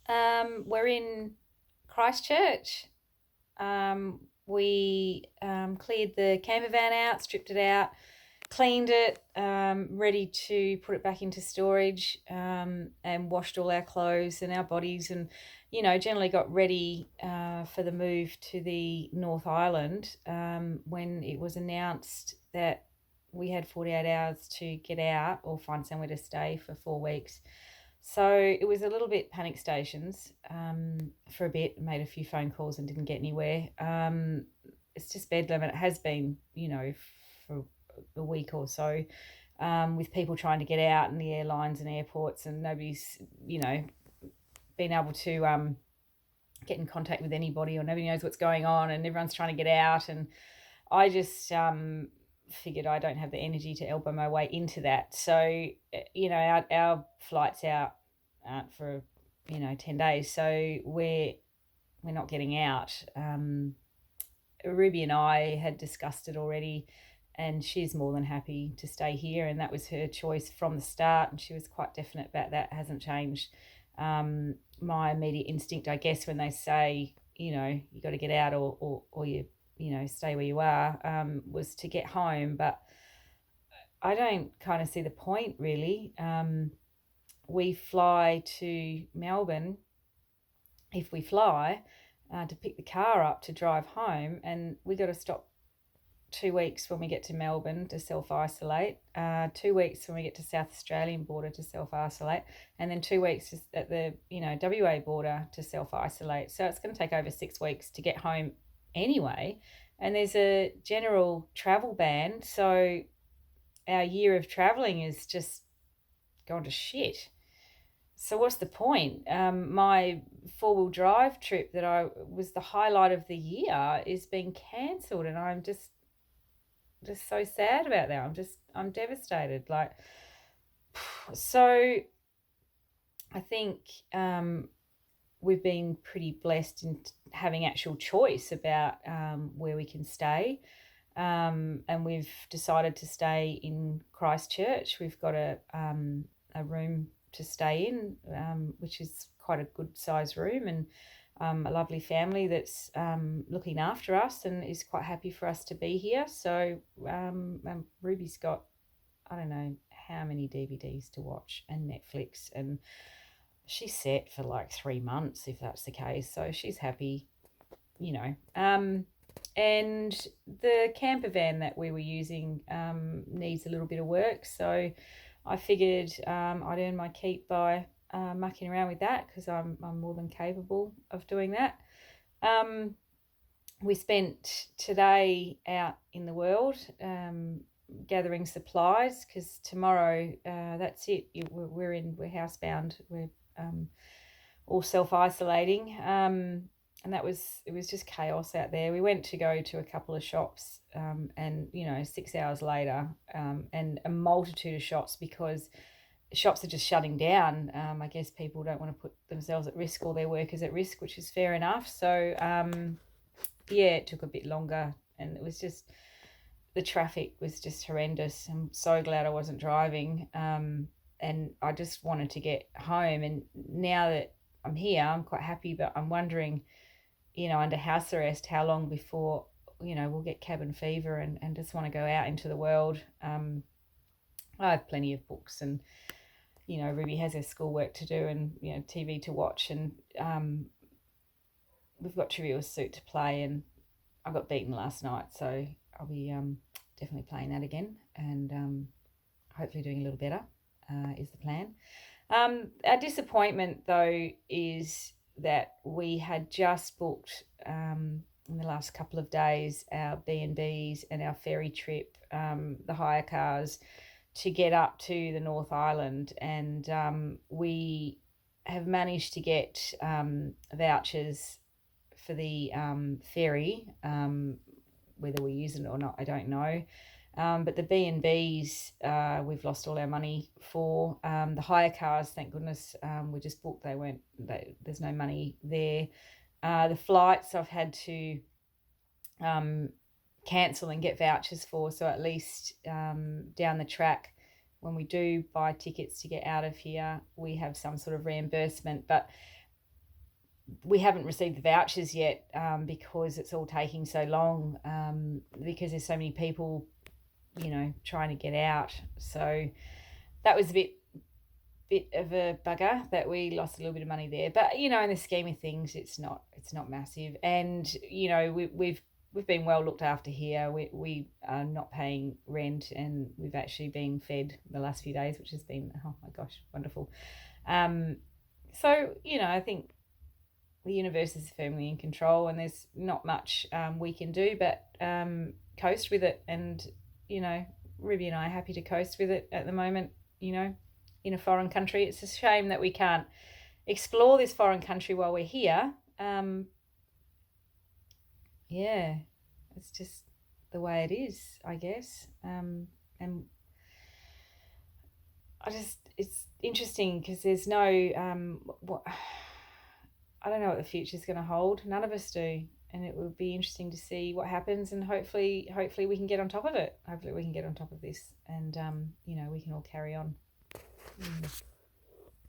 We're in Christchurch. We cleared the camper van out, stripped it out, cleaned it, ready to put it back into storage, and washed all our clothes and our bodies, and generally got ready for the move to the North Island when it was announced that we had 48 hours to get out or find somewhere to stay for 4 weeks. So it was a little bit panic stations for a bit, made a few phone calls and didn't get anywhere. It's just bedlam, and it has been, for a week or so, with people trying to get out and the airlines and airports, and nobody's, been able to get in contact with anybody, or nobody knows what's going on, and everyone's trying to get out. And I just figured I don't have the energy to elbow my way into that. So, our flight's out for, 10 days. So we're not getting out. Ruby and I had discussed it already, and she's more than happy to stay here. And that was her choice from the start. And she was quite definite about that. Hasn't changed. My immediate instinct, I guess, when they say, you got to get out or you stay where you are, was to get home. But I don't kind of see the point, really. We fly to Melbourne, if we fly, to pick the car up to drive home, and we got to stop 2 weeks when we get to Melbourne to self-isolate, 2 weeks when we get to South Australian border to self-isolate, and then 2 weeks at the WA border to self-isolate. So it's going to take over 6 weeks to get home anyway, and there's a general travel ban, so our year of travelling is just gone to shit. So what's the point? My four-wheel drive trip that I was the highlight of the year is being cancelled, and I'm just so sad about that. I'm devastated. Like, so I think we've been pretty blessed in having actual choice about where we can stay. And we've decided to stay in Christchurch. We've got a room to stay in, which is quite a good size room, and a lovely family that's looking after us and is quite happy for us to be here. So Ruby's got, I don't know how many DVDs to watch and Netflix, and she's set for like 3 months if that's the case. So she's happy, and the camper van that we were using needs a little bit of work. So I figured I'd earn my keep by mucking around with that, because I'm more than capable of doing that. We spent today out in the world gathering supplies, because tomorrow that's it. We're housebound. We're all self-isolating. And it was just chaos out there. We went to go to a couple of shops, and 6 hours later, and a multitude of shops, because shops are just shutting down. I guess people don't want to put themselves at risk or their workers at risk, which is fair enough. So it took a bit longer, and it was just, the traffic was just horrendous. I'm so glad I wasn't driving, and I just wanted to get home. And now that I'm here, I'm quite happy, but I'm wondering, under house arrest, how long before, we'll get cabin fever and just want to go out into the world. I have plenty of books, and, Ruby has her schoolwork to do, and, TV to watch, and we've got Trivial Pursuit to play, and I got beaten last night, so I'll be definitely playing that again, and hopefully doing a little better is the plan. Our disappointment, though, is that we had just booked in the last couple of days our B&Bs and our ferry trip, the hire cars, to get up to the North Island, and we have managed to get vouchers for the ferry. Whether we use it or not, I don't know. But the B&Bs, we've lost all our money for. The hire cars, thank goodness, we just booked. There's no money there. The flights I've had to cancel and get vouchers for. So at least down the track, when we do buy tickets to get out of here, we have some sort of reimbursement. But we haven't received the vouchers yet, because it's all taking so long, because there's so many people, trying to get out. So that was a bit of a bugger that we lost a little bit of money there. But in the scheme of things, it's not massive. And we've been well looked after here. We are not paying rent, and we've actually been fed the last few days, which has been, oh my gosh, wonderful. So I think the universe is firmly in control, and there's not much we can do but coast with it. And Ruby and I are happy to coast with it at the moment. In a foreign country, it's a shame that we can't explore this foreign country while we're here. Yeah, it's just the way it is, I guess. And it's interesting because there's no I don't know what the future's going to hold. None of us do. And it will be interesting to see what happens, and hopefully we can get on top of it. Hopefully we can get on top of this, and we can all carry on.